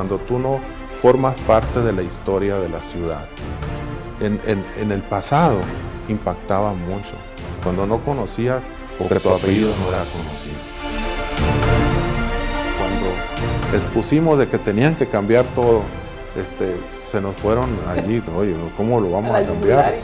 cuando tú no formas parte de la historia de la ciudad. En el pasado impactaba mucho, cuando no conocía o que tu apellido no era conocido. Cuando expusimos de que tenían que cambiar todo, se nos fueron allí, oye, ¿cómo lo vamos a cambiar?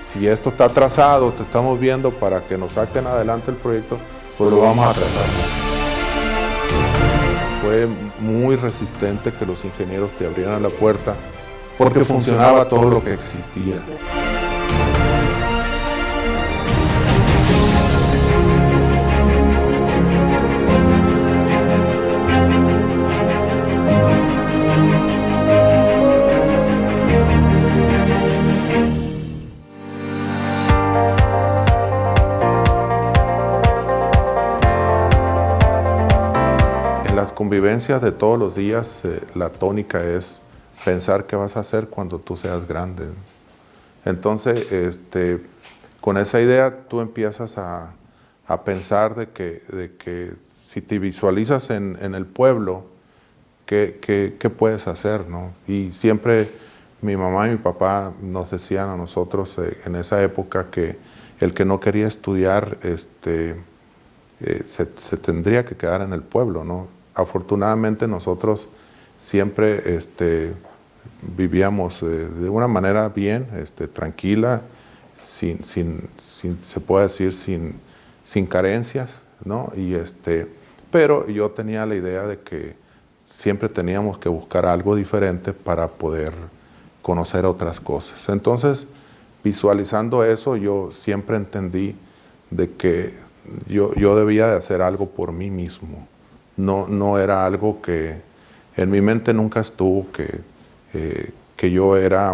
Si esto está atrasado, te estamos viendo para que nos saquen adelante el proyecto, pues lo vamos a atrasar. Fue muy resistente que los ingenieros te abrieran la puerta porque funcionaba todo lo que existía. En las convivencias de todos los días, la tónica es pensar qué vas a hacer cuando tú seas grande. Entonces, con esa idea tú empiezas a pensar de que si te visualizas en el pueblo, ¿qué puedes hacer, ¿no? Y siempre mi mamá y mi papá nos decían a nosotros en esa época que el que no quería estudiar se tendría que quedar en el pueblo, ¿no? Afortunadamente nosotros siempre vivíamos de una manera bien, tranquila, se puede decir, sin carencias, ¿no? Pero yo tenía la idea de que siempre teníamos que buscar algo diferente para poder conocer otras cosas. Entonces, visualizando eso, yo siempre entendí de que yo debía de hacer algo por mí mismo. No era algo que en mi mente nunca estuvo que yo era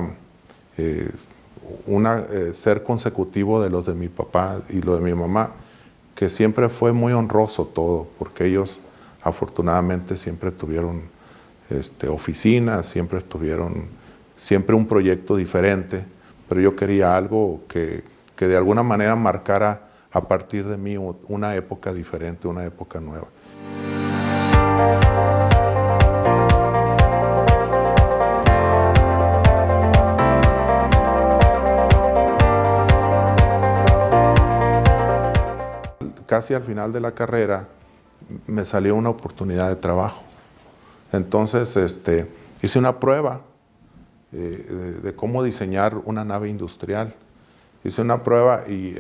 ser consecutivo de los de mi papá y lo de mi mamá, que siempre fue muy honroso todo, porque ellos afortunadamente siempre tuvieron oficinas, siempre un proyecto diferente, pero yo quería algo que de alguna manera marcara a partir de mí una época diferente, una época nueva. Casi al final de la carrera me salió una oportunidad de trabajo. Entonces hice una prueba de cómo diseñar una nave industrial. Hice una prueba y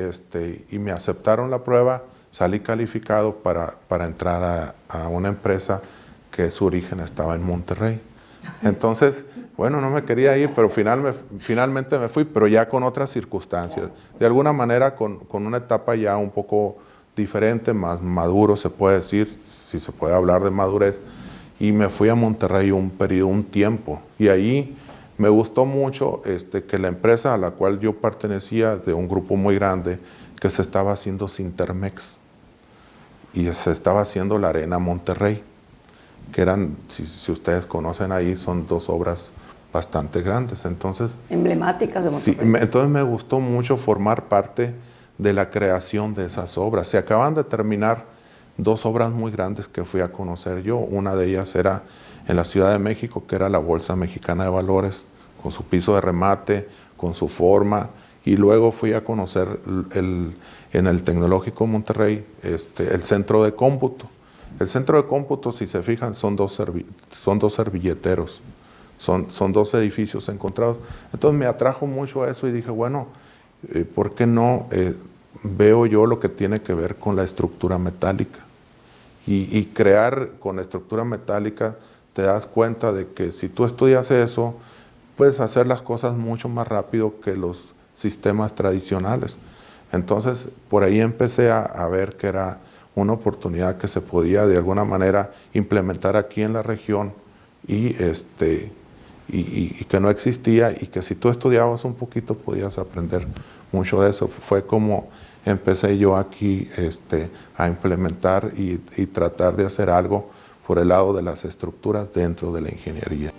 me aceptaron la prueba, salí calificado para entrar a una empresa que su origen estaba en Monterrey. Entonces, bueno, no me quería ir, pero finalmente me fui, pero ya con otras circunstancias. De alguna manera con una etapa ya un poco diferente, más maduro se puede decir, si se puede hablar de madurez, y me fui a Monterrey un tiempo, y ahí me gustó mucho que la empresa a la cual yo pertenecía, de un grupo muy grande, que se estaba haciendo Sintermex, y se estaba haciendo la Arena Monterrey, que eran, si ustedes conocen ahí, son dos obras bastante grandes, entonces... Emblemáticas de Monterrey. Sí, entonces me gustó mucho formar parte de la creación de esas obras. Se acaban de terminar dos obras muy grandes que fui a conocer yo. Una de ellas era en la Ciudad de México, que era la Bolsa Mexicana de Valores, con su piso de remate, con su forma, y luego fui a conocer en el Tecnológico Monterrey el centro de cómputo. El centro de cómputo, si se fijan, son dos servilleteros, son dos edificios encontrados. Entonces me atrajo mucho eso y dije, bueno, ¿por qué no veo yo lo que tiene que ver con la estructura metálica? Y crear con la estructura metálica, te das cuenta de que si tú estudias eso, puedes hacer las cosas mucho más rápido que los sistemas tradicionales. Entonces, por ahí empecé a ver que era una oportunidad que se podía de alguna manera implementar aquí en la región y que no existía, y que si tú estudiabas un poquito podías aprender mucho de eso. Fue como empecé yo aquí a implementar y tratar de hacer algo por el lado de las estructuras dentro de la ingeniería.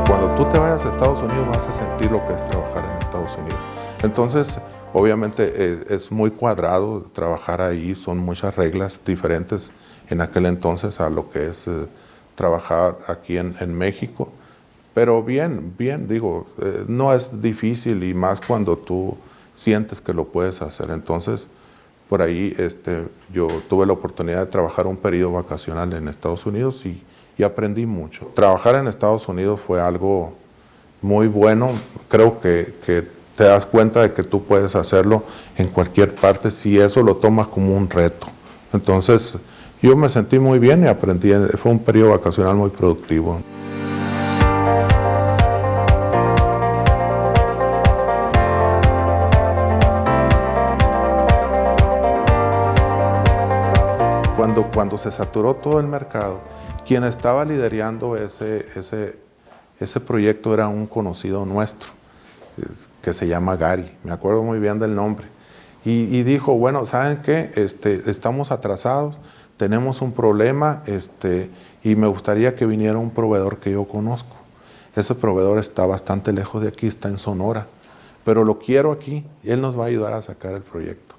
Cuando tú te vayas a Estados Unidos vas a sentir lo que es trabajar en Estados Unidos. Entonces, obviamente es muy cuadrado trabajar ahí, son muchas reglas diferentes en aquel entonces a lo que es trabajar aquí en México. Pero bien, digo, no es difícil y más cuando tú sientes que lo puedes hacer. Entonces, por ahí yo tuve la oportunidad de trabajar un periodo vacacional en Estados Unidos y aprendí mucho. Trabajar en Estados Unidos fue algo muy bueno. Creo que te das cuenta de que tú puedes hacerlo en cualquier parte si eso lo tomas como un reto. Entonces, yo me sentí muy bien y aprendí. Fue un periodo vacacional muy productivo. Cuando se saturó todo el mercado, quien estaba liderando ese proyecto era un conocido nuestro, que se llama Gary, me acuerdo muy bien del nombre. Y dijo, bueno, ¿saben qué? Estamos atrasados, tenemos un problema y me gustaría que viniera un proveedor que yo conozco. Ese proveedor está bastante lejos de aquí, está en Sonora, pero lo quiero aquí y él nos va a ayudar a sacar el proyecto.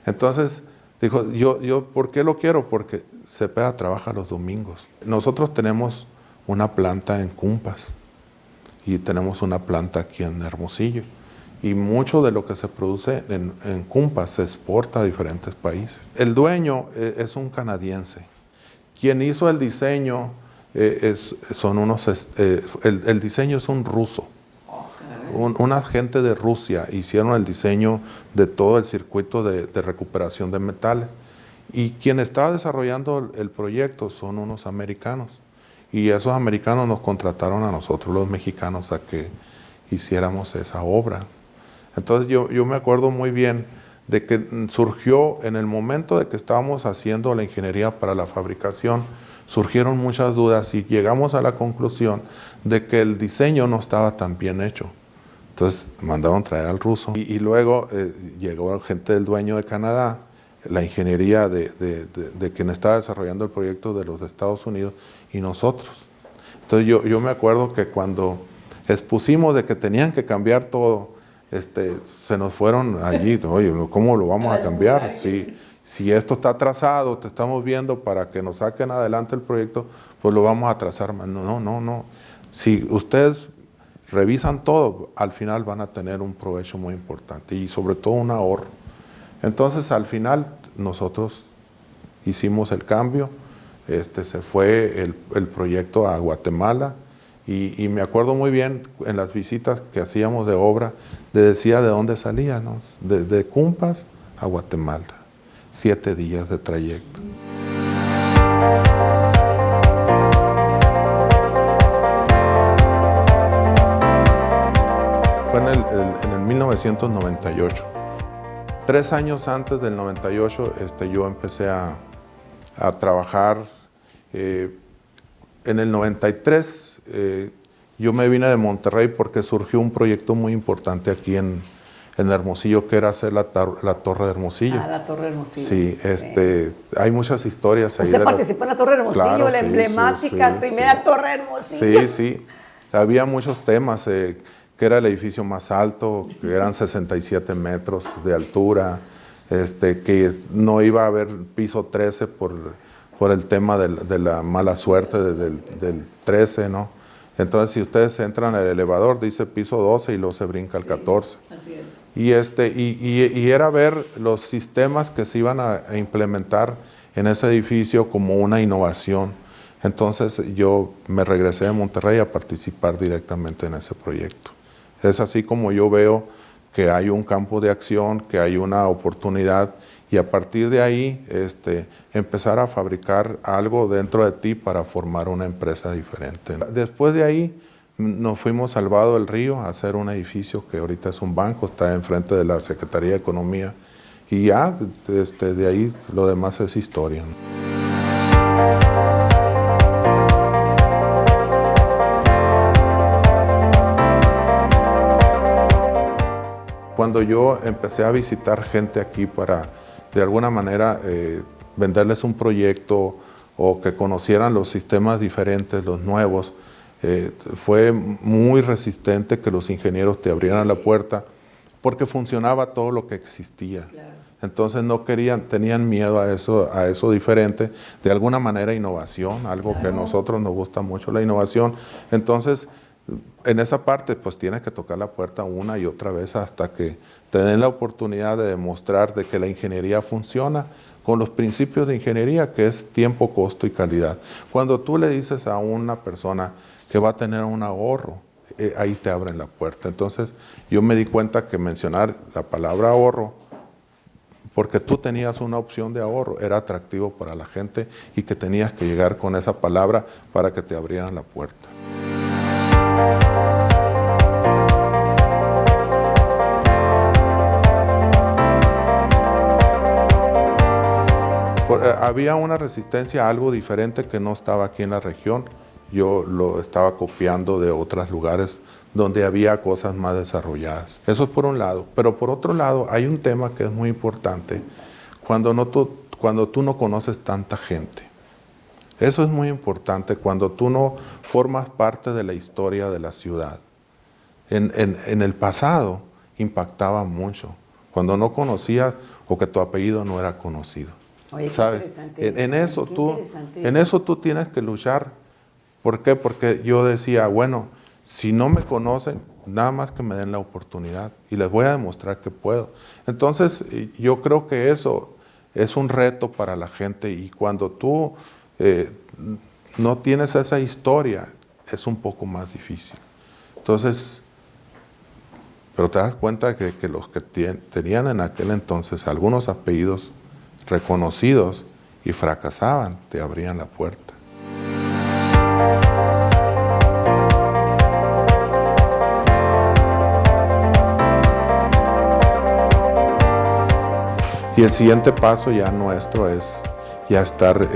Entonces, dijo, yo ¿por qué lo quiero? Porque Cepeda trabaja los domingos. Nosotros tenemos una planta en Cumpas y tenemos una planta aquí en Hermosillo. Y mucho de lo que se produce en Cumpas se exporta a diferentes países. El dueño es un canadiense. Quien hizo el diseño, el diseño es un ruso. Una gente de Rusia hicieron el diseño de todo el circuito de recuperación de metales. Y quien estaba desarrollando el proyecto son unos americanos. Y esos americanos nos contrataron a nosotros, los mexicanos, a que hiciéramos esa obra. Entonces yo me acuerdo muy bien de que surgió en el momento de que estábamos haciendo la ingeniería para la fabricación, surgieron muchas dudas y llegamos a la conclusión de que el diseño no estaba tan bien hecho. Entonces mandaron traer al ruso y luego llegó gente del dueño de Canadá, la ingeniería de quien estaba desarrollando el proyecto de los Estados Unidos y nosotros. Entonces yo me acuerdo que cuando expusimos de que tenían que cambiar todo, se nos fueron allí, oye, ¿cómo lo vamos a cambiar? Si esto está atrasado, te estamos viendo para que nos saquen adelante el proyecto, pues lo vamos a atrasar más. No. Si ustedes revisan todo, al final van a tener un provecho muy importante y sobre todo un ahorro. Entonces al final nosotros hicimos el cambio, se fue el proyecto a Guatemala y me acuerdo muy bien en las visitas que hacíamos de obra, decía de dónde salía, ¿no? De Cumpas a Guatemala, 7 días de trayecto. Fue en el 1998. 3 años antes del 98 yo empecé a trabajar. En el 93 yo me vine de Monterrey porque surgió un proyecto muy importante aquí en Hermosillo, que era hacer la Torre de Hermosillo. Ah, la Torre de Hermosillo. Sí, hay muchas historias ahí. ¿Usted participó en la Torre de Hermosillo, claro, la emblemática primera Torre de Hermosillo? Sí. Había muchos temas, que era el edificio más alto, que eran 67 metros de altura, que no iba a haber piso 13 por el tema de la mala suerte del 13, ¿no? Entonces, si ustedes entran al elevador, dice piso 12 y luego se brinca al 14. Así es. Y era ver los sistemas que se iban a implementar en ese edificio como una innovación. Entonces, yo me regresé de Monterrey a participar directamente en ese proyecto. Es así como yo veo que hay un campo de acción, que hay una oportunidad y a partir de ahí empezar a fabricar algo dentro de ti para formar una empresa diferente. Después de ahí nos fuimos al Vado del Río a hacer un edificio que ahorita es un banco, está enfrente de la Secretaría de Economía y ya de ahí lo demás es historia, ¿no? Cuando yo empecé a visitar gente aquí para, de alguna manera, venderles un proyecto o que conocieran los sistemas diferentes, los nuevos, Fue muy resistente que los ingenieros te abrieran la puerta porque funcionaba todo lo que existía. Claro. Entonces no querían, tenían miedo a eso diferente, de alguna manera innovación, algo que a nosotros nos gusta mucho, la innovación. Entonces, en esa parte, pues tienes que tocar la puerta una y otra vez hasta que te den la oportunidad de demostrar de que la ingeniería funciona con los principios de ingeniería, que es tiempo, costo y calidad. Cuando tú le dices a una persona que va a tener un ahorro, ahí te abren la puerta. Entonces, yo me di cuenta que mencionar la palabra ahorro, porque tú tenías una opción de ahorro, era atractivo para la gente y que tenías que llegar con esa palabra para que te abrieran la puerta. Había una resistencia a algo diferente que no estaba aquí en la región. Yo lo estaba copiando de otros lugares donde había cosas más desarrolladas. Eso es por un lado. Pero por otro lado, hay un tema que es muy importante cuando tú no conoces tanta gente. Eso es muy importante cuando tú no formas parte de la historia de la ciudad. En el pasado impactaba mucho. Cuando no conocías o que tu apellido no era conocido. Oye, ¿sabes? En eso tú tienes que luchar. ¿Por qué? Porque yo decía, bueno, si no me conocen, nada más que me den la oportunidad y les voy a demostrar que puedo. Entonces, yo creo que eso es un reto para la gente y cuando tú no tienes esa historia, es un poco más difícil. Entonces, pero te das cuenta que los que tenían en aquel entonces algunos apellidos reconocidos y fracasaban, te abrían la puerta. Y el siguiente paso ya nuestro es ya estar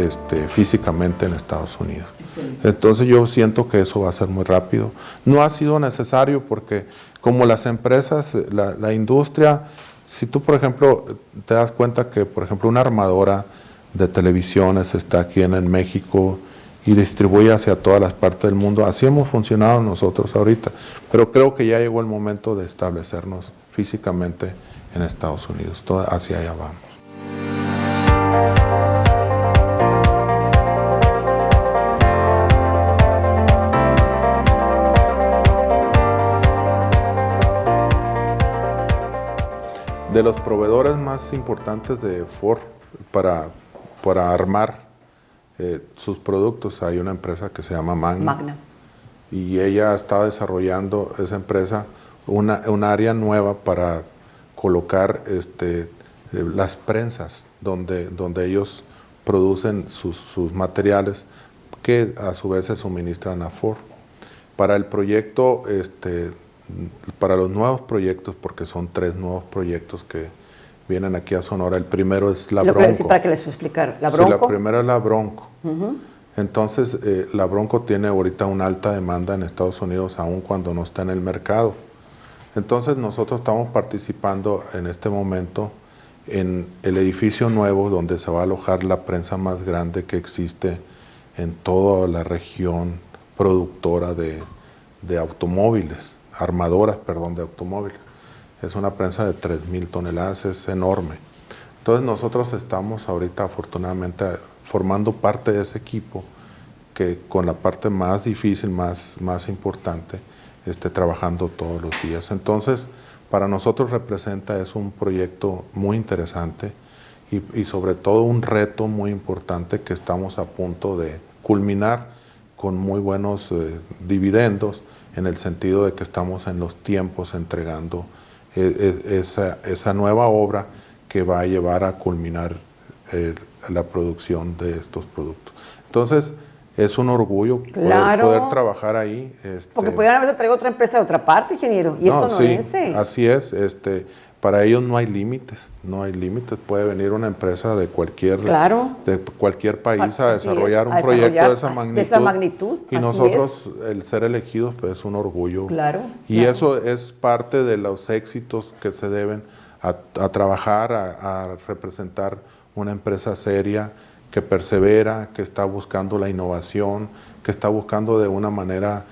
físicamente en Estados Unidos. Excelente. Entonces yo siento que eso va a ser muy rápido. No ha sido necesario porque como las empresas, la industria, si tú por ejemplo te das cuenta que por ejemplo una armadora de televisiones está aquí en México y distribuye hacia todas las partes del mundo, así hemos funcionado nosotros ahorita, pero creo que ya llegó el momento de establecernos físicamente en Estados Unidos, hacia allá vamos. De los proveedores más importantes de Ford para armar sus productos, hay una empresa que se llama Magna. Y ella está desarrollando, esa empresa, una área nueva para colocar las prensas donde ellos producen sus materiales que a su vez se suministran a Ford. Para el proyecto, para los nuevos proyectos, porque son 3 nuevos proyectos que vienen aquí a Sonora. El primero es la Bronco. Decir para que les explicar. ¿La Bronco? Sí, la primera es la Bronco. Entonces, la Bronco tiene ahorita una alta demanda en Estados Unidos, aun cuando no está en el mercado. Entonces, nosotros estamos participando en este momento en el edificio nuevo donde se va a alojar la prensa más grande que existe en toda la región productora de automóviles, armadoras, perdón, de automóviles. Es una prensa de 3,000 toneladas, es enorme. Entonces nosotros estamos ahorita afortunadamente formando parte de ese equipo que con la parte más difícil, más importante, trabajando todos los días. Entonces, para nosotros representa, es un proyecto muy interesante y sobre todo un reto muy importante que estamos a punto de culminar con muy buenos dividendos, en el sentido de que estamos en los tiempos entregando esa nueva obra que va a llevar a culminar la producción de estos productos. Entonces, es un orgullo poder trabajar ahí. Porque pudieran haberse traído otra empresa de otra parte, ingeniero, y eso no vence. Así es. Para ellos no hay límites, puede venir una empresa de cualquier país a desarrollar un proyecto de esa magnitud. Y nosotros, el ser elegidos, pues es un orgullo. Eso es parte de los éxitos que se deben a trabajar, a representar una empresa seria que persevera, que está buscando la innovación, que está buscando de una manera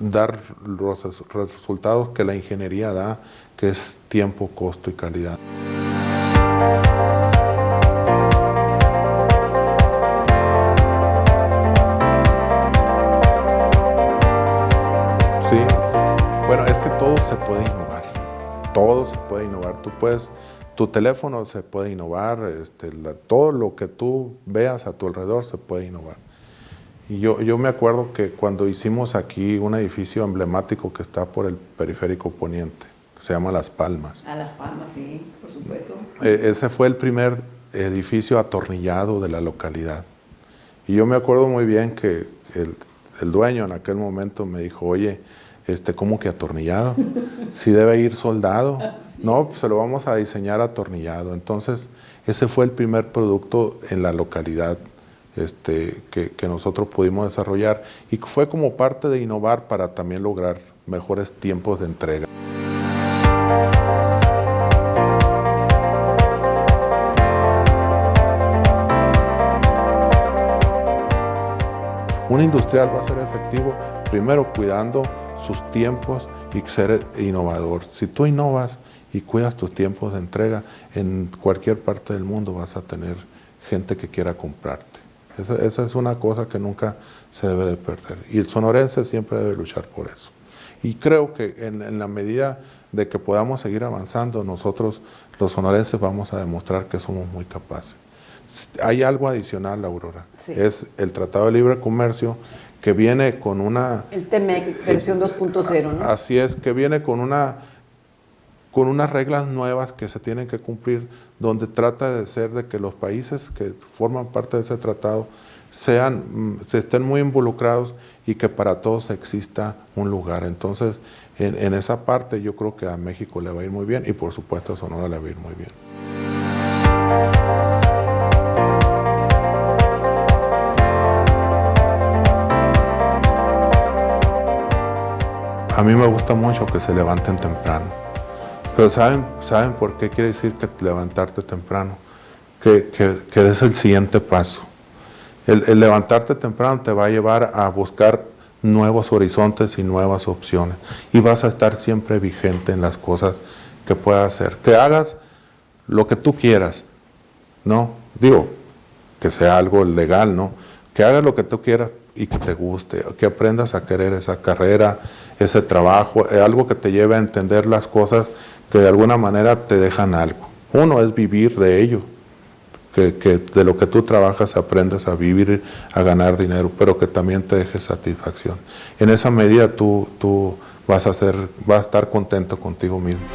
dar los resultados que la ingeniería da, que es tiempo, costo y calidad. Sí, bueno, es que todo se puede innovar, todo se puede innovar. Tu teléfono se puede innovar, todo lo que tú veas a tu alrededor se puede innovar. Y yo me acuerdo que cuando hicimos aquí un edificio emblemático que está por el Periférico Poniente, que se llama Las Palmas. A Las Palmas, sí, por supuesto. Ese fue el primer edificio atornillado de la localidad. Y yo me acuerdo muy bien que el dueño en aquel momento me dijo, oye, ¿cómo que atornillado? Si debe ir soldado. No, pues se lo vamos a diseñar atornillado. Entonces, ese fue el primer producto en la localidad que nosotros pudimos desarrollar y fue como parte de innovar para también lograr mejores tiempos de entrega. Un industrial va a ser efectivo primero cuidando sus tiempos y ser innovador. Si tú innovas y cuidas tus tiempos de entrega, en cualquier parte del mundo vas a tener gente que quiera comprarte. Esa es una cosa que nunca se debe de perder. Y el sonorense siempre debe luchar por eso. Y creo que en la medida de que podamos seguir avanzando, nosotros los sonorenses vamos a demostrar que somos muy capaces. Hay algo adicional, Aurora. Sí. Es el Tratado de Libre Comercio que viene con una... El TEMEC, versión 2.0, ¿no? Así es, que viene con unas reglas nuevas que se tienen que cumplir, donde trata de ser de que los países que forman parte de ese tratado estén muy involucrados y que para todos exista un lugar. Entonces, en esa parte yo creo que a México le va a ir muy bien y por supuesto a Sonora le va a ir muy bien. A mí me gusta mucho que se levanten temprano. Pero ¿saben por qué quiere decir que levantarte temprano? Que es el siguiente paso. El levantarte temprano te va a llevar a buscar nuevos horizontes y nuevas opciones. Y vas a estar siempre vigente en las cosas que puedas hacer. Que hagas lo que tú quieras, ¿no? Digo, que sea algo legal, ¿no? Que hagas lo que tú quieras y que te guste, que aprendas a querer esa carrera, ese trabajo, algo que te lleve a entender las cosas que de alguna manera te dejan algo. Uno es vivir de ello, que de lo que tú trabajas aprendes a vivir, a ganar dinero, pero que también te deje satisfacción. En esa medida tú vas a estar contento contigo mismo.